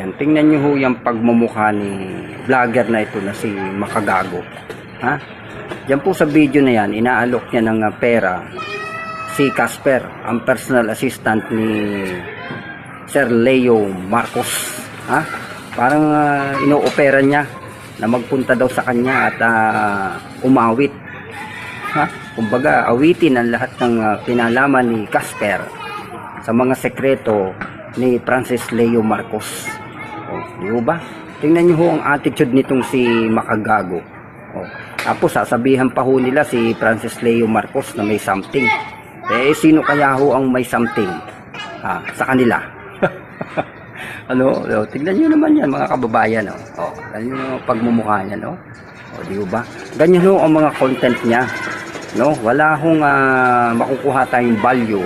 kababayan, tingnan nyo ho yung pagmumukha ni vlogger na ito na si Makagago. Ha? Yan po sa video na yan, inaalok niya ng pera si Casper, ang personal assistant ni Sir Leo Marcos. Ha? Parang inoopera niya na magpunta daw sa kanya at umawit. Ha? Kumbaga, awitin ang lahat ng kinalaman ni Casper sa mga sekreto ni Francis Leo Marcos. Di ba? Tingnan nyo ho ang attitude nitong si Makagago. Tapos sasabihan pa ho nila si Francis Leo Marcos na may something. Eh, sino kaya ho ang may something sa kanila? Tingnan nyo naman yan mga kababayan. Ganyan yung pagmumukha niya. Di ba? Ganyan ho ang mga content niya. Wala hong makukuha tayong value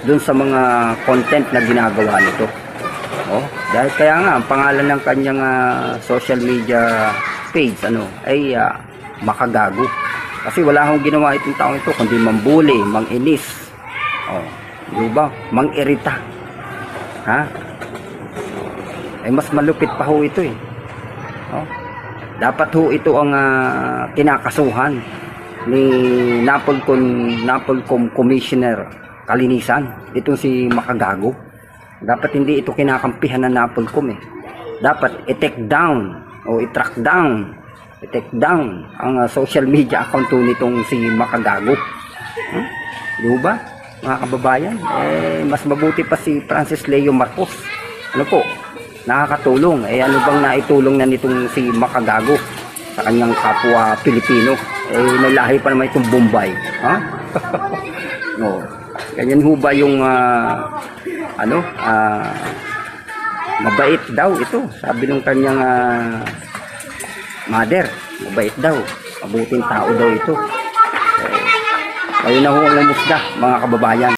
dun sa mga content na ginagawa nito. Dahil kaya nga ang pangalan ng kanyang social media page ay Makagago. Kasi wala akong ginawa itong taong ito kundi mambuli, manginis. Di ba? Mangirita. Mas malupit pa ho ito . Dapat ho ito ang kinakasuhan ni Napolcom Commissioner Kalinisan, itong si Makagago. Dapat hindi ito kinakampihan ng Napolcom . Dapat i-take down o i-track down, ang social media account nitong si Makagago. Di ba mga kababayan? Mas mabuti pa si Francis Leo Marcos. Nakakatulong. Ano bang naitulong na nitong si Makagago sa kanyang kapwa Pilipino? Nalahi pa naman itong Bombay. Ganyan ho ba yung mabait daw ito? Sabi ng kanyang mother, mabait daw, mabuting tao daw ito. Kayo na ho ang umusga mga kababayan.